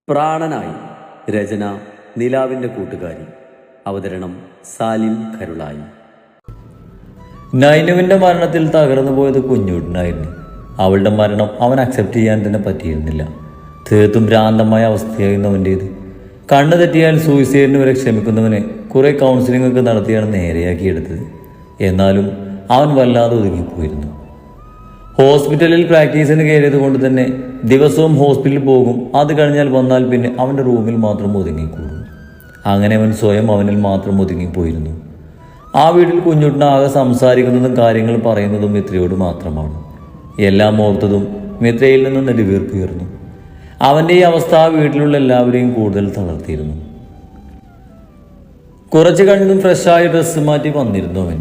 പ്രാണനായി. രചന നിലാവിൻ്റെ കൂട്ടുകാരി. അവതരണം സാലിം കരുളായി. നൈനുവിൻ്റെ മരണത്തിൽ തകർന്നു പോയത് കുഞ്ഞൂട്ടനായിരുന്നു. അവളുടെ മരണം അവൻ അക്സെപ്റ്റ് ചെയ്യാൻ തന്നെ പറ്റിയിരുന്നില്ല. തീർത്തും ഭ്രാന്തമായ അവസ്ഥയായിരുന്നു അവൻ്റേത്. കണ്ണു തെറ്റിയാൽ സൂയിസൈഡിന് വരെ ക്ഷമിക്കുന്നവനെ കുറേ കൗൺസിലിംഗ് ഒക്കെ നടത്തിയാണ് നേരെയാക്കിയെടുത്തത്. എന്നാലും അവൻ വല്ലാതെ ഒതുങ്ങിപ്പോയിരുന്നു. ഹോസ്പിറ്റലിൽ പ്രാക്ടീസിന് കയറിയത് കൊണ്ട് തന്നെ ദിവസവും ഹോസ്പിറ്റലിൽ പോകും. അത് കഴിഞ്ഞാൽ വന്നാൽ പിന്നെ അവൻ്റെ റൂമിൽ മാത്രം ഒതുങ്ങിക്കൂടും. അങ്ങനെ അവൻ സ്വയം അവനിൽ മാത്രം ഒതുങ്ങിപ്പോയിരുന്നു. ആ വീട്ടിൽ കുഞ്ഞുട്ടനാകെ സംസാരിക്കുന്നതും കാര്യങ്ങൾ പറയുന്നതും മിത്രയോട് മാത്രമാണ്. എല്ലാം ഓർത്തതും മിത്രയിൽ നിന്നും നെടുവീർപ്പുയർന്നു. അവൻ്റെ ഈ അവസ്ഥ ആ വീട്ടിലുള്ള എല്ലാവരെയും കൂടുതൽ തളർത്തിയിരുന്നു. കുറച്ച് കഴിഞ്ഞതും ഫ്രഷായി ഡ്രസ്സ് മാറ്റി വന്നിരുന്നു അവൻ.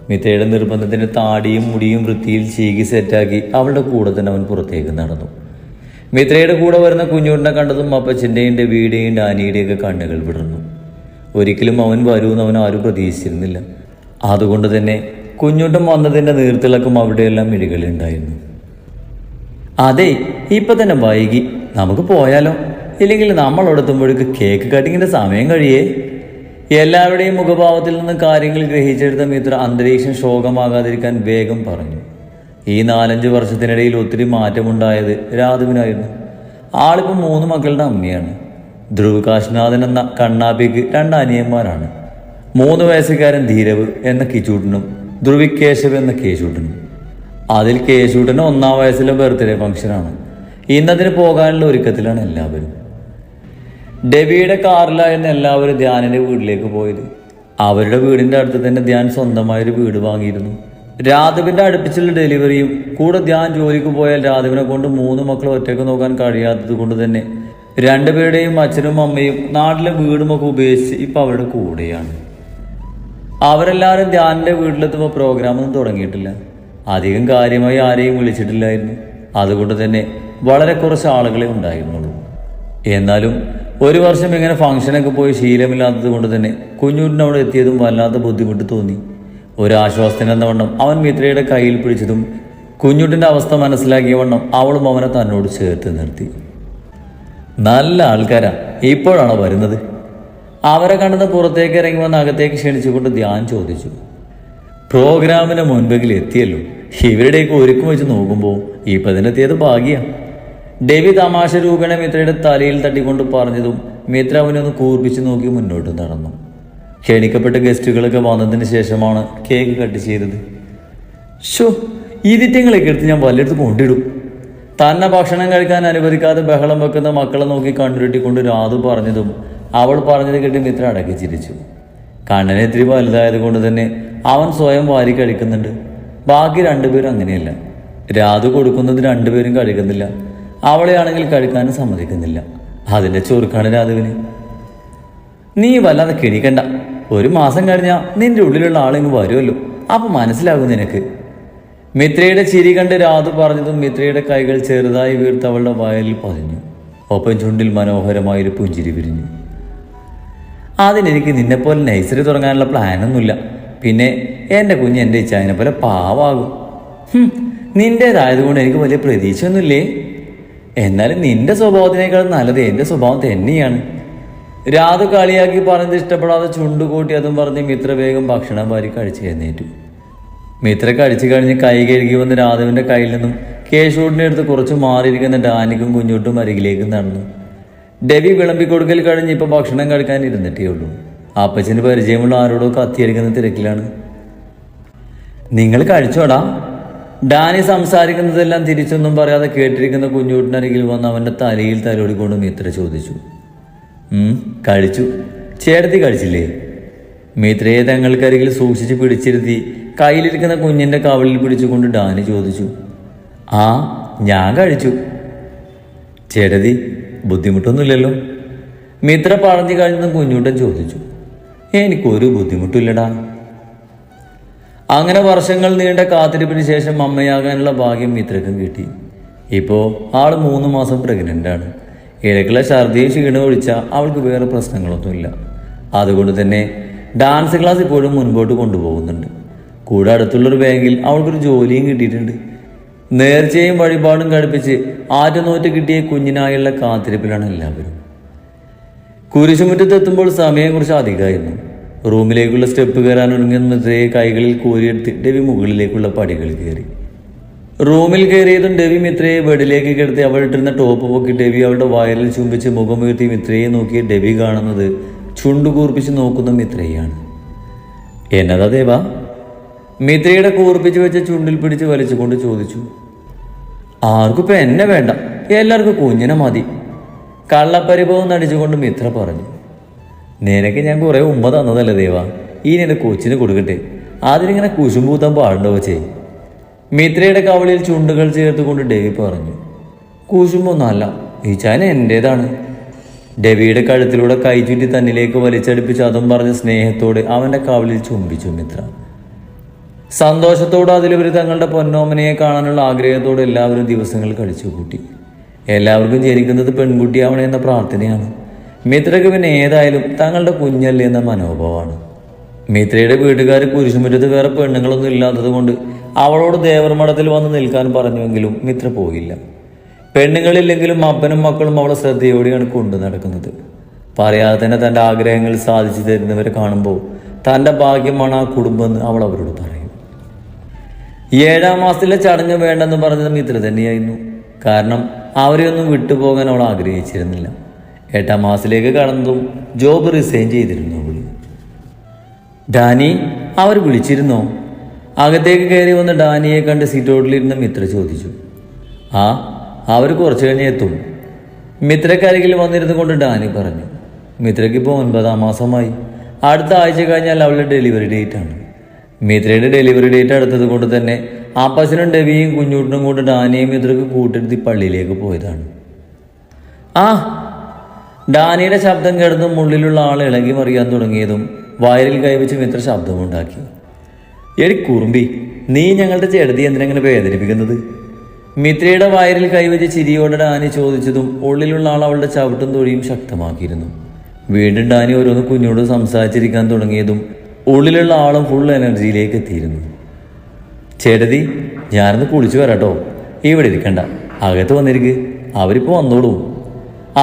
മിത്രയുടെ നിർബന്ധത്തിന് താടിയും മുടിയും വൃത്തിയിൽ ചീകി സെറ്റാക്കി അവളുടെ കൂടെ തന്നെ അവൻ പുറത്തേക്ക് നടന്നു. മിത്രയുടെ കൂടെ വരുന്ന കുഞ്ഞുട്ടിനെ കണ്ടതും അപ്പച്ചൻ്റെയും ഡെവിയുടെയും ഡാനിയുടെയൊക്കെ കണ്ണുകൾ വിടർന്നു. ഒരിക്കലും അവൻ വരുമെന്ന് അവൻ ആരും പ്രതീക്ഷിച്ചിരുന്നില്ല. അതുകൊണ്ട് തന്നെ കുഞ്ഞുട്ടൻ വന്നതിൻ്റെ നീർത്തിളക്കം അവിടെയെല്ലാം ഇടികളുണ്ടായിരുന്നു. അതെ, ഇപ്പൊ തന്നെ വൈകി, നമുക്ക് പോയാലോ? ഇല്ലെങ്കിൽ നമ്മളോടെത്തുമ്പോഴേക്ക് കേക്ക് കട്ടിങ്ങിന്റെ സമയം കഴിയേ. എല്ലാവരുടെയും മുഖഭാവത്തിൽ നിന്ന് കാര്യങ്ങൾ ഗ്രഹിച്ചെടുത്ത മിത്ര അന്തരീക്ഷം ശോകമാകാതിരിക്കാൻ വേഗം പറഞ്ഞു. ഈ 4-5 വർഷത്തിനിടയിൽ ഒത്തിരി മാറ്റമുണ്ടായത് രാധുവിനായിരുന്നു. ആളിപ്പോൾ 3 മക്കളുടെ അമ്മയാണ്. ധ്രുവ് കാശ്നാഥൻ എന്ന കണ്ണാപ്പിക്ക് 2 അനിയന്മാരാണ്. 3 വയസ്സുകാരൻ ധീരവ് എന്ന കിച്ചൂട്ടനും ധ്രുവി കേശവ് എന്ന കേശൂട്ടനും. അതിൽ കേശൂട്ടന് 1-ാം വയസ്സിലെ ബർത്ത്ഡേ ഫംഗ്ഷനാണ്. ഇന്നതിന് പോകാനുള്ള ഒരുക്കത്തിലാണ് എല്ലാവരും. ഡെവിയുടെ കാറിലായിരുന്നു എല്ലാവരും ധ്യാനിൻ്റെ വീട്ടിലേക്ക് പോയത്. അവരുടെ വീടിൻ്റെ അടുത്ത് തന്നെ ധ്യാൻ സ്വന്തമായൊരു വീട് വാങ്ങിയിരുന്നു. രാധവിൻ്റെ അടുപ്പിച്ചുള്ള ഡെലിവറിയും കൂടെ ധ്യാൻ ജോലിക്ക് പോയാൽ രാധവിനെ കൊണ്ട് 3 മക്കളെ ഒറ്റയ്ക്ക് നോക്കാൻ കഴിയാത്തത് കൊണ്ട് തന്നെ 2 പേരുടെയും അച്ഛനും അമ്മയും നാട്ടിലെ വീടുമൊക്കെ ഉപേക്ഷിച്ച് ഇപ്പം അവരുടെ കൂടെയാണ്. അവരെല്ലാവരും ധ്യാനിൻ്റെ വീട്ടിലെത്തുമ്പോൾ പ്രോഗ്രാമൊന്നും തുടങ്ങിയിട്ടില്ല. അധികം കാര്യമായി ആരെയും വിളിച്ചിട്ടില്ലായിരുന്നു. അതുകൊണ്ട് തന്നെ വളരെ കുറച്ച് ആളുകളെ ഉണ്ടായിരുന്നുള്ളൂ. എന്നാലും 1 വർഷം ഇങ്ങനെ ഫംഗ്ഷനൊക്കെ പോയി ശീലമില്ലാത്തത് കൊണ്ട് തന്നെ കുഞ്ഞൂട്ടിന് അവിടെ എത്തിയതും വല്ലാത്ത ബുദ്ധിമുട്ട് തോന്നി. ഒരാശ്വാസത്തിനെന്ന വണ്ണം അവൻ മിത്രയുടെ കയ്യിൽ പിടിച്ചതും കുഞ്ഞൂട്ടിൻ്റെ അവസ്ഥ മനസ്സിലാക്കിയ വണ്ണം അവളും അവനെ തന്നോട് ചേർത്ത് നിർത്തി. നല്ല ആൾക്കാരാ, ഇപ്പോഴാണോ വരുന്നത്? അവരെ കണ്ടത് പുറത്തേക്ക് ഇറങ്ങി വന്ന് അകത്തേക്ക് ക്ഷണിച്ചുകൊണ്ട് ധ്യാൻ ചോദിച്ചു. പ്രോഗ്രാമിന് മുൻപെങ്കിൽ എത്തിയല്ലോ. ഇവരുടെയൊക്കെ ഒരുക്കം വെച്ച് നോക്കുമ്പോൾ ഇപ്പം ഇതിനെത്തിയത് ഭാഗ്യ. ഡെവി തമാശ രൂപേണ മിത്രയുടെ തലയിൽ തട്ടിക്കൊണ്ട് പറഞ്ഞതും മിത്ര അവനൊന്ന് കൂർപ്പിച്ച് നോക്കി മുന്നോട്ട് നടന്നു. ക്ഷണിക്കപ്പെട്ട ഗസ്റ്റുകളൊക്കെ വന്നതിന് ശേഷമാണ് കേക്ക് കട്ട് ചെയ്തത്. ഷോ, ഇതിറ്റങ്ങളൊക്കെ എടുത്ത് ഞാൻ വല്ലയിടത്ത് കൊണ്ടിടും. തന്നെ ഭക്ഷണം കഴിക്കാൻ അനുവദിക്കാതെ ബഹളം വെക്കുന്ന മക്കളെ നോക്കി കണ്ണുരുട്ടിക്കൊണ്ട് രാധു പറഞ്ഞതും അവൾ പറഞ്ഞത് കേട്ട് മിത്ര അടക്കി ചിരിച്ചു. കണ്ണനെ ഇത്തിരി വലുതായത് കൊണ്ട് തന്നെ അവൻ സ്വയം വാരി കഴിക്കുന്നുണ്ട്. ബാക്കി 2 പേരും അങ്ങനെയല്ല. രാധു കൊടുക്കുന്നത് 2 പേരും കഴിക്കുന്നില്ല. അവളെയാണെങ്കിൽ കഴിക്കാനും സമ്മതിക്കുന്നില്ല. അതിൻ്റെ ചൊറുക്കാണ് രാധുവിന്. നീ വല്ലാതെ കിണിക്കണ്ട. 1 മാസം കഴിഞ്ഞാൽ നിന്റെ ഉള്ളിലുള്ള ആളിങ്ങ് വരുമല്ലോ. അപ്പം മനസ്സിലാകും നിനക്ക്. മിത്രയുടെ ചിരി കണ്ട് രാധു പറഞ്ഞതും മിത്രയുടെ കൈകൾ ചെറുതായി വീർത്ത് അവളുടെ വയലിൽ പതിഞ്ഞു. ഒപ്പം ചുണ്ടിൽ മനോഹരമായൊരു പുഞ്ചിരി വിരിഞ്ഞു. അതിനെനിക്ക് നിന്നെപ്പോലെ നഴ്സറി തുടങ്ങാനുള്ള പ്ലാനൊന്നുമില്ല. പിന്നെ എൻ്റെ കുഞ്ഞ് എൻ്റെ ഇച്ഛായനെ പോലെ പാവാകും. നിൻ്റേതായതുകൊണ്ട് എനിക്ക് വലിയ പ്രതീക്ഷയൊന്നുമില്ലേ. എന്നാലും നിന്റെ സ്വഭാവത്തിനേക്കാൾ നല്ലത് എൻ്റെ സ്വഭാവം തന്നെയാണ്. രാധു കളിയാക്കി പറഞ്ഞത് ഇഷ്ടപ്പെടാതെ ചുണ്ടുകൂട്ടി അതും പറഞ്ഞ് മിത്ര വേഗം ഭക്ഷണം വാരി കഴിച്ച് എഴുന്നേറ്റു. മിത്ര കഴിച്ചു കഴിഞ്ഞ് കൈ കഴുകി വന്ന് രാധുവിൻ്റെ കയ്യിൽ നിന്നും കേശൂട്ടിൻ്റെ അടുത്ത് കുറച്ച് മാറിയിരിക്കുന്ന ഡാനിക്കും കുഞ്ഞൂട്ടും അരികിലേക്ക് നടന്നു. ഡെവി വിളമ്പിക്കൊടുക്കൽ കഴിഞ്ഞ് ഇപ്പോൾ ഭക്ഷണം കഴിക്കാൻ ഇരുന്നിട്ടേ ഉള്ളൂ. അപ്പച്ചന് പരിചയമുള്ള ആരോടോ കത്തിയടിക്കുന്ന തിരക്കിലാണ്. നിങ്ങൾ കഴിച്ചോടാ? ഡാനി സംസാരിക്കുന്നതെല്ലാം തിരിച്ചൊന്നും പറയാതെ കേട്ടിരിക്കുന്ന കുഞ്ഞൂട്ടിനരികിൽ വന്ന് അവൻ്റെ തലയിൽ തലോടിക്കൊണ്ട് മിത്ര ചോദിച്ചു. കഴിച്ചു. ചേട്ടത്തി കഴിച്ചില്ലേ? മിത്രയെ തങ്ങൾക്കരികിൽ സൂക്ഷിച്ച് പിടിച്ചിരുത്തി കയ്യിലിരിക്കുന്ന കുഞ്ഞിൻ്റെ കവളിൽ പിടിച്ചുകൊണ്ട് ഡാനി ചോദിച്ചു. ആ, ഞാൻ കഴിച്ചു. ചേട്ടത്തി ബുദ്ധിമുട്ടൊന്നുമില്ലല്ലോ? മിത്ര പറഞ്ഞു കഴിഞ്ഞതും കുഞ്ഞൂട്ടൻ ചോദിച്ചു. എനിക്കൊരു ബുദ്ധിമുട്ടില്ലടാ. അങ്ങനെ വർഷങ്ങൾ നീണ്ട കാത്തിരിപ്പിന് ശേഷം അമ്മയാകാനുള്ള ഭാഗ്യം മിത്രക്കും കിട്ടി. ഇപ്പോൾ ആൾ 3 മാസം പ്രഗ്നൻ്റാണ്. ഇടയ്ക്കുള്ള ഛർദിയും ക്ഷീണം ഒഴിച്ചാൽ അവൾക്ക് വേറെ പ്രശ്നങ്ങളൊന്നുമില്ല. അതുകൊണ്ട് തന്നെ ഡാൻസ് ക്ലാസ് ഇപ്പോഴും മുൻപോട്ട് കൊണ്ടുപോകുന്നുണ്ട്. കൂടെ അടുത്തുള്ളൊരു ബാങ്കിൽ അവൾക്കൊരു ജോലിയും കിട്ടിയിട്ടുണ്ട്. നേർച്ചയും വഴിപാടും കഴിപ്പിച്ച് ആറ്റുനോറ്റ് കിട്ടിയ കുഞ്ഞിനായുള്ള കാത്തിരിപ്പിലാണ് എല്ലാവരും. കുരിശുമുറ്റത്തെത്തുമ്പോൾ സമയം കുറിച്ച് അധികമായിരുന്നു. റൂമിലേക്കുള്ള സ്റ്റെപ്പ് കയറാൻ ഒരുങ്ങിയ മിത്രയെ കൈകളിൽ കോരിയെടുത്ത് ഡെവി മുകളിലേക്കുള്ള പടികൾ കയറി. റൂമിൽ കയറിയതും ഡെവി മിത്രയെ ബെഡിലേക്ക് കിടത്തി അവളിട്ടിരുന്ന ടോപ്പ് പൊക്കി ഡെവി അവളുടെ വയലിൽ ചുംബിച്ച് മുഖമുയർത്തി മിത്രയെ നോക്കി ഡെവി കാണുന്നത് ചുണ്ടു കൂർപ്പിച്ച് നോക്കുന്ന മിത്രയാണ്. എന്നതാ ദേവാ? മിത്രയുടെ കൂർപ്പിച്ച് വെച്ച ചുണ്ടിൽ പിടിച്ച് വലിച്ചുകൊണ്ട് ചോദിച്ചു. ആർക്കും ഇപ്പം എന്നെ വേണ്ട, എല്ലാവർക്കും കുഞ്ഞിനെ മതി. കള്ളപ്പരിഭവം നടിച്ചുകൊണ്ട് മിത്ര പറഞ്ഞു. നിനക്ക് ഞാൻ കുറെ ഉമ്മ തന്നതല്ലേ ദേവാ, ഇനി എൻ്റെ കൊച്ചിന് കൊടുക്കട്ടെ, അതിനിങ്ങനെ കുശുമ്പൂത്താൻ പാടുണ്ടോ ചെയ്. മിത്രയുടെ കവളിൽ ചുണ്ടുകൾ ചേർത്തുകൊണ്ട് ഡെവി പറഞ്ഞു. കുശുമ്പൊന്നല്ല, ഈ ചാന എൻ്റേതാണ്. ഡെവിയുടെ കഴുത്തിലൂടെ കൈ ചുറ്റി തന്നിലേക്ക് വലിച്ചടുപ്പിച്ച് അതും പറഞ്ഞ് സ്നേഹത്തോടെ അവൻ്റെ കവളിൽ ചുംബിച്ചു മിത്ര. സന്തോഷത്തോടെ അതിലുപരി തങ്ങളുടെ പൊന്നോമനയെ കാണാനുള്ള ആഗ്രഹത്തോടെ എല്ലാവരും ദിവസങ്ങൾ കഴിച്ചു കൂട്ടി. എല്ലാവർക്കും ജനിക്കുന്നത് പെൺകുട്ടിയാവണേ എന്ന പ്രാർത്ഥനയാണ്. മിത്രയ്ക്ക് പിന്നെ ഏതായാലും തങ്ങളുടെ കുഞ്ഞല്ലേ എന്ന മനോഭാവമാണ്. മിത്രയുടെ വീട്ടുകാർ കുരിശുമുറ്റത്ത് വേറെ പെണ്ണുങ്ങളൊന്നും ഇല്ലാത്തത് കൊണ്ട് അവളോട് ദേവർമഠത്തിൽ വന്ന് നിൽക്കാൻ പറഞ്ഞുവെങ്കിലും മിത്ര പോയില്ല. പെണ്ണുങ്ങളില്ലെങ്കിലും അപ്പനും മക്കളും അവളെ ശ്രദ്ധയോടെയാണ് കൊണ്ടു നടക്കുന്നത്. പറയാതെ തന്നെ തൻ്റെ ആഗ്രഹങ്ങൾ സാധിച്ചു തരുന്നവരെ കാണുമ്പോൾ തൻ്റെ ഭാഗ്യമാണ് ആ കുടുംബമെന്ന് അവൾ അവരോട് പറയും. 7-ാം മാസത്തിലെ ചടങ്ങ് വേണ്ടെന്ന് പറഞ്ഞത് മിത്ര തന്നെയായിരുന്നു. കാരണം അവരെയൊന്നും വിട്ടുപോകാൻ അവൾ ആഗ്രഹിച്ചിരുന്നില്ല. 8-ാം മാസത്തിലേക്ക് കടന്നതും ജോബ് റിസൈൻ ചെയ്തിരുന്നു അവൾ. ഡാനി, അവർ വിളിച്ചിരുന്നോ? അകത്തേക്ക് കയറി വന്ന് ഡാനിയെ കണ്ട് സീറ്റോട്ടിലിരുന്ന മിത്ര ചോദിച്ചു. ആ, അവർ കുറച്ചു കഴിഞ്ഞ് എത്തും. മിത്രക്കരികിൽ വന്നിരുന്നു കൊണ്ട് ഡാനി പറഞ്ഞു. മിത്രയ്ക്ക് ഇപ്പോൾ 9-ാം മാസമായി. അടുത്ത ആഴ്ച കഴിഞ്ഞാൽ അവളുടെ ഡെലിവറി ഡേറ്റ് ആണ്. മിത്രയുടെ ഡെലിവറി ഡേറ്റ് അടുത്തത് കൊണ്ട് തന്നെ അപ്പച്ചനും ഡെവിയും കുഞ്ഞൂട്ടനും കൊണ്ട് ഡാനിയും മിത്രക്ക് കൂട്ടിരുത്തി പള്ളിയിലേക്ക് പോയതാണ്. ആ, ഡാനിയുടെ ശബ്ദം കേട്ടതും ഉള്ളിലുള്ള ആൾ ഇളകി മറിയാൻ തുടങ്ങിയതും വയലിൽ കൈവച്ച് മിത്ര ശബ്ദമുണ്ടാക്കി. എടി കുറുമ്പി, നീ ഞങ്ങളുടെ ചെടുതി എന്തിനെങ്ങനെ വേദനിപ്പിക്കുന്നത്? മിത്രയുടെ വയറിൽ കൈവച്ച് ചിരിയോടെ ഡാനി ചോദിച്ചതും ഉള്ളിലുള്ള ആൾ അവളുടെ ചവിട്ടും തൊഴിയും ശക്തമാക്കിയിരുന്നു. വീണ്ടും ഡാനി ഓരോന്ന് കുഞ്ഞോട് സംസാരിച്ചിരിക്കാൻ തുടങ്ങിയതും ഉള്ളിലുള്ള ആളും ഫുൾ എനർജിയിലേക്ക് എത്തിയിരുന്നു. ചേട്ടതി, ഞാനൊന്ന് കുളിച്ചു വരാട്ടോ, ഇവിടെ ഇരിക്കണ്ട, അകത്ത് വന്നിരിക്ക്, അവരിപ്പോൾ വന്നോളൂ.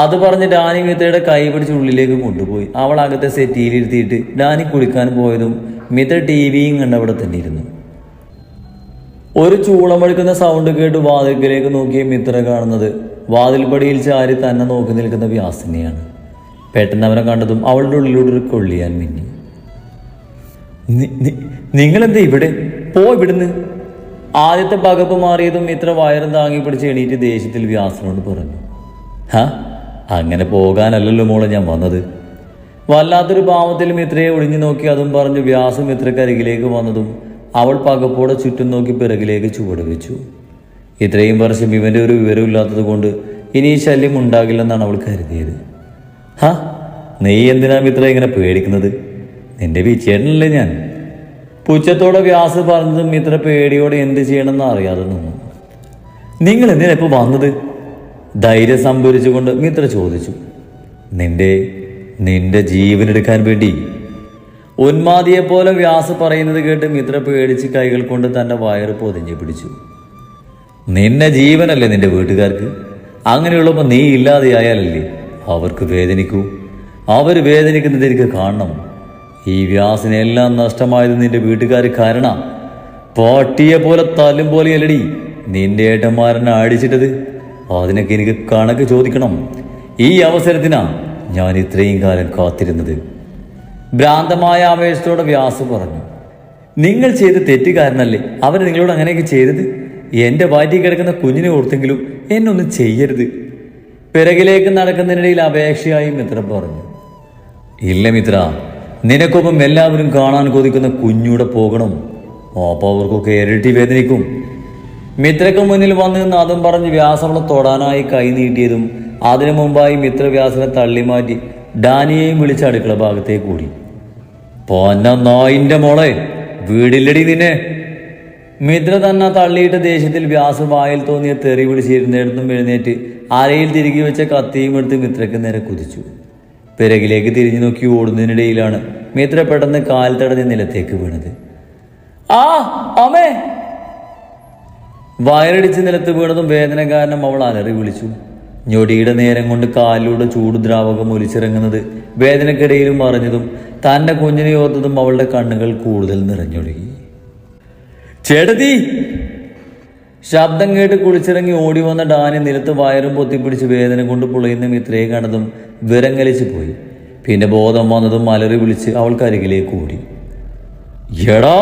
അത് പറഞ്ഞ് ഡാനി മിത്രയുടെ കൈ പിടിച്ച് ഉള്ളിലേക്ക് കൊണ്ടുപോയി. അവൾ അകത്തെ സെറ്റിയിലിരുത്തിയിട്ട് ഡാനി കുളിക്കാൻ പോയതും മിത്ര ടിവിയും കണ്ട് അവിടെ തന്നെ ഇരുന്നു. ഒരു ചൂളമെടുക്കുന്ന സൗണ്ട് കേട്ട് വാതിൽക്കലേക്ക് നോക്കിയ മിത്ര കാണുന്നത് വാതിൽപ്പടിയിൽ ചാരി തന്നെ നോക്കി നിൽക്കുന്ന വ്യാസിനെയാണ്. പെട്ടെന്ന് അവനെ കണ്ടതും അവളുടെ ഉള്ളിലൂടെ ഒരു കൊള്ളിയാൻ മിന്നി. നിങ്ങളെന്താ ഇവിടെ? ഇവിടുന്ന്. ആദ്യത്തെ പകപ്പ് മാറിയതും മിത്ര വയറും താങ്ങി പിടിച്ച് എണീറ്റ് ദേഷ്യത്തിൽ വ്യാസനോട് പറഞ്ഞു. അങ്ങനെ പോകാനല്ലല്ലോ മോളെ ഞാൻ വന്നത്. വല്ലാത്തൊരു പാവത്തിൽ മിത്രയെ ഒളിഞ്ഞു നോക്കി അതും പറഞ്ഞു വ്യാസം മിത്രക്കരികിലേക്ക് വന്നതും അവൾ പകപ്പോടെ ചുറ്റും നോക്കി പിറകിലേക്ക് ചുവട് വെച്ചു. ഇത്രയും വർഷം ഇവൻ്റെ ഒരു വിവരമില്ലാത്തത് കൊണ്ട് ഇനി ഈ ശല്യം ഉണ്ടാകില്ലെന്നാണ് അവൾ കരുതിയത്. നീ എന്തിനാ മിത്ര ഇങ്ങനെ പേടിക്കുന്നത്? നിന്റെ വിച്ചേട്ടനല്ലേ ഞാൻ. പുച്ഛത്തോടെ വ്യാസ് പറഞ്ഞതും മിത്ര പേടിയോടെ എന്ത് ചെയ്യണമെന്ന് അറിയാതെ നിന്നു. നിങ്ങൾ എന്തിനാ ഇപ്പോൾ വന്നത്? ധൈര്യം സംഭരിച്ചുകൊണ്ട് മിത്ര ചോദിച്ചു. നിന്റെ ജീവനെടുക്കാൻ വേണ്ടി. ഉന്മാദിയെപ്പോലെ വ്യാസ് പറയുന്നത് കേട്ട് മിത്ര പേടിച്ച് കൈകൾ കൊണ്ട് തൻ്റെ വയറ് പൊതിഞ്ഞു പിടിച്ചു. നിന്നെ ജീവനല്ലേ നിന്റെ വീട്ടുകാർക്ക്? അങ്ങനെയുള്ളപ്പോൾ നീ ഇല്ലാതെയായാലല്ലേ അവർക്ക് വേദനിക്കൂ. അവർ വേദനിക്കുന്നത് എനിക്ക് കാണണം. ഈ വ്യാസിനെല്ലാം നഷ്ടമായത് നിന്റെ വീട്ടുകാർ കാരണം. പാട്ടിയെ പോലെ തല്ലും പോലെയല്ലടി നിന്റെ ഏട്ടന്മാരനെ അടിച്ചിട്ടത്. അതിനൊക്കെ എനിക്ക് കണക്ക് ചോദിക്കണം. ഈ അവസരത്തിനാ ഞാൻ ഇത്രയും കാലം കാത്തിരുന്നത്. ഭ്രാന്തമായ ആവേശത്തോടെ വ്യാസ് പറഞ്ഞു. നിങ്ങൾ ചെയ്ത തെറ്റുകാരനല്ലേ അവർ നിങ്ങളോട് അങ്ങനെയൊക്കെ ചെയ്തത്? എൻ്റെ വയറ്റിൽ കിടക്കുന്ന കുഞ്ഞിനെ ഓർത്തെങ്കിലും എന്നൊന്നും ചെയ്യരുത്. പിറകിലേക്ക് നടക്കുന്നതിനിടയിൽ അപേക്ഷയായി മിത്ര പറഞ്ഞു. ഇല്ല മിത്ര, നിനക്കൊപ്പം എല്ലാവരും കാണാൻ കൊതിക്കുന്ന കുഞ്ഞൂടെ പോകണം. അപ്പോൾ അവർക്കൊക്കെ ഇരട്ടി വേദനിക്കും. മിത്രക്ക് മുന്നിൽ വന്നു നിന്ന് അതും പറഞ്ഞ് വ്യാസവളെ തൊടാനായി കൈ നീട്ടിയതും അതിനു മുമ്പായി മിത്ര വ്യാസനെ തള്ളിമാറ്റി ഡാനിയെയും വിളിച്ച് അടുക്കള ഭാഗത്തേക്ക് കൂടി. പോന്ന നായിൻ്റെ മോളെ, വീടില്ലടി നിന്നെ. മിത്ര തന്നെ തള്ളിയിട്ട് ദേഷ്യത്തിൽ വ്യാസ് വായിൽ തോന്നിയ തെറി പിടിച്ചിരുന്നിടത്തും എഴുന്നേറ്റ് അരയിൽ തിരികെ വെച്ച കത്തിയും എടുത്ത് മിത്രക്ക് നേരെ കുതിച്ചു. പിറകിലേക്ക് തിരിഞ്ഞു നോക്കി ഓടുന്നതിനിടയിലാണ് മിത്ര പെട്ടെന്ന് കാൽ തടഞ്ഞ് നിലത്തേക്ക് വീണത്. അമ്മേ! വയറടിച്ച് നിലത്ത് വീണതും വേദന കാരണം അവൾ അലറി വിളിച്ചു. ഞൊടിയുടെ നേരം കൊണ്ട് കാലിലൂടെ ചൂട് ദ്രാവകം ഒലിച്ചിറങ്ങുന്നത് വേദനക്കിടയിലും അറിഞ്ഞതും തൻ്റെ കുഞ്ഞിനെ ഓർത്തതും അവളുടെ കണ്ണുകൾ കൂടുതൽ നിറഞ്ഞൊഴുകി. ചേട്ടത്തി! ശബ്ദം കേട്ട് കുളിച്ചിറങ്ങി ഓടി വന്ന ഡാനി നിലത്ത് വയറും പൊത്തിപ്പിടിച്ച് വേദന കൊണ്ട് പുളയുന്ന മിത്രയെ കണ്ടതും വിറങ്ങലിച്ചു പോയി. പിന്നെ ബോധം വന്നതും അലറി വിളിച്ച് അവൾക്കരികിലേക്ക് ഓടി. എടാ!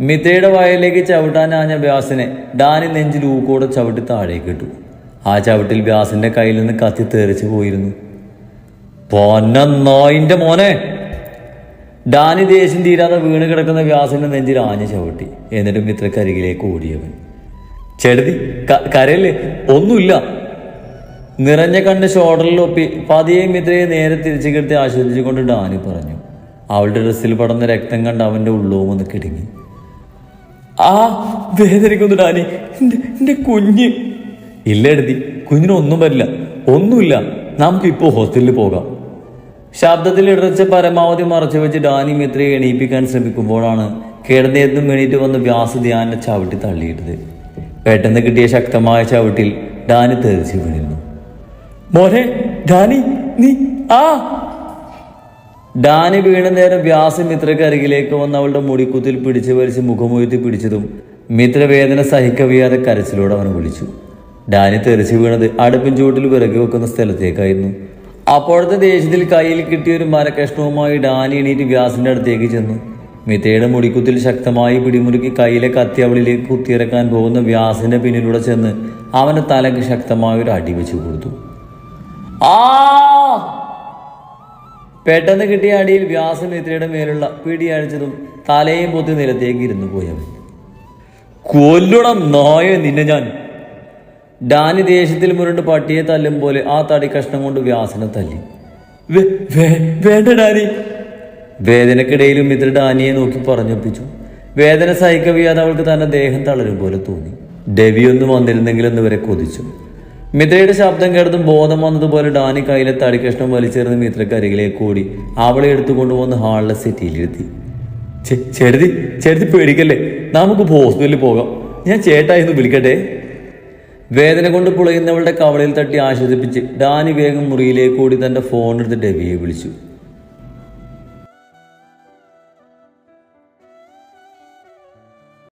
മിത്രയുടെ വയലിലേക്ക് ചവിട്ടാനാഞ്ഞ വ്യാസിനെ ഡാനി നെഞ്ചിൽ ഊക്കോടെ ചവിട്ടി താഴേക്ക് ഇട്ടു. ആ ചവിട്ടിൽ വ്യാസിന്റെ കയ്യിൽ നിന്ന് കത്തി തെറിച്ചു പോയിരുന്നു. പൊന്ന നായിന്റെ മോനെ! ഡാനി ദേഷ്യം തീരാതെ വീണ് കിടക്കുന്ന വ്യാസിന്റെ നെഞ്ചിൽ ആഞ്ഞ ചവിട്ടി. എന്നിട്ട് മിത്രക്കരികിലേക്ക് ഓടിയവൻ. ചെടുതി കരയല്ലേ, ഒന്നുമില്ല. നിറഞ്ഞ കണ്ണ് ഷോൾഡറിലൊപ്പി പതിയെ മിത്രയെ നേരെ തിരിച്ചു കിടത്തി ആശ്വസിച്ചുകൊണ്ട് ഡാനി പറഞ്ഞു. അവളുടെ ഡ്രസ്സിൽ പടർന്ന രക്തം കണ്ട് അവന്റെ ഉള്ളവും ഒന്ന് കിടുങ്ങി. ആ വേദനിക്കുന്നു ഡാനി, എന്റെ കുഞ്ഞ്. ഇല്ല എടുത്തി, കുഞ്ഞിനൊന്നും വരില്ല, ഒന്നുമില്ല. നമുക്കിപ്പോ ഹോസ്പിറ്റലിൽ പോകാം. ശബ്ദത്തിൽ ഇടർച്ച പരമാവധി മറച്ചു വെച്ച് ഡാനി മിത്രയെ എണീപ്പിക്കാൻ ശ്രമിക്കുമ്പോഴാണ് കിടന്നേത്തും എണീറ്റ് വന്ന് വ്യാസ് ധ്യാനെ ചവിട്ടി തള്ളിയിട്ടത്. പെട്ടെന്ന് കിട്ടിയ ശക്തമായ ചവിട്ടിൽ ഡാനി തെറിച്ചു വീണിരുന്നു. മോനെ ഡാനി, നീ ആ! ഡാനി വീണ നേരം വ്യാസ് മിത്രയ്ക്ക് അരികിലേക്ക് വന്ന് അവളുടെ മുടിക്കുത്തിൽ പിടിച്ചു വലിച്ച് മുഖമുയർത്തി പിടിച്ചതും മിത്ര വേദന സഹിക്കവയ്യാതെ കരച്ചിലോടെ അവൻ വിളിച്ചു. ഡാനി തെറിച്ചു വീണത് അടുപ്പിൻ ചൂട്ടിൽ വിറകി വെക്കുന്ന സ്ഥലത്തേക്കായിരുന്നു. അപ്പോഴത്തെ ദേഷ്യത്തിൽ കയ്യിൽ കിട്ടിയൊരു മരക്കഷ്ണവുമായി ഡാനി എണീറ്റ് വ്യാസിന്റെ അടുത്തേക്ക് ചെന്നു. മിത്രയുടെ മുടിക്കുത്തിൽ ശക്തമായി പിടിമുറുക്കി കയ്യിലെ കത്തി അവളിലേക്ക് കുത്തിയിറക്കാൻ പോകുന്ന വ്യാസിന്റെ പിന്നിലൂടെ ചെന്ന് അവന്റെ തലയ്ക്ക് ശക്തമായ ഒരു അടി വെച്ചു കൊടുത്തു. ആ! പെട്ടെന്ന് കിട്ടിയ അടിയിൽ വ്യാസ് മിത്രയുടെ മേലുള്ള പിടി അഴിച്ചതും തലയും പൊത്തി നിലത്തേക്ക് ഇരുന്നു പോയവൻ. കൊല്ലണം നായ നിന്നെ ഞാൻ! ഡാനി ദേഷ്യത്തിൽ മുരണ്ട് പട്ടിയെ തല്ലും പോലെ ആ തടി കഷ്ണം കൊണ്ട് വ്യാസിനെ തല്ലി. വേണ്ട ഡാനി! വേദനക്കിടയിലും മിത്ര ഡാനിയെ നോക്കി പറഞ്ഞൊപ്പിച്ചു. വേദന സഹിക്കവയ്യാതെ അവൾക്ക് തന്റെ ദേഹം തളരും പോലെ തോന്നി. ഡെവിയൊന്നും വന്നിരുന്നെങ്കിലെന്ന് വരെ കൊതിച്ചു. മിത്രയുടെ ശബ്ദം കേട്ടതും ബോധം വന്നതുപോലെ ഡാനി കയ്യിലെ തടി കഷ്ണം വലിച്ചെറിഞ്ഞ് മിത്രക്ക് അരികിലേക്ക് ഓടി അവളെ എടുത്തുകൊണ്ടുവന്ന് ഹാളിലെ സെറ്റിയിലിരുത്തി. ചേട്ടത്തി പേടിക്കല്ലേ, നമുക്ക് ഹോസ്പിറ്റലിൽ പോകാം. ഞാൻ ചേട്ടായിരുന്നു വിളിക്കട്ടെ? വേദന കൊണ്ട് പുളയുന്നവളുടെ കവളയിൽ തട്ടി ആശ്വസിപ്പിച്ച് ഡാനി വേഗം മുറിയിലേക്ക് ഓടി തന്റെ ഫോൺ എടുത്ത് ഡെവിയെ വിളിച്ചു.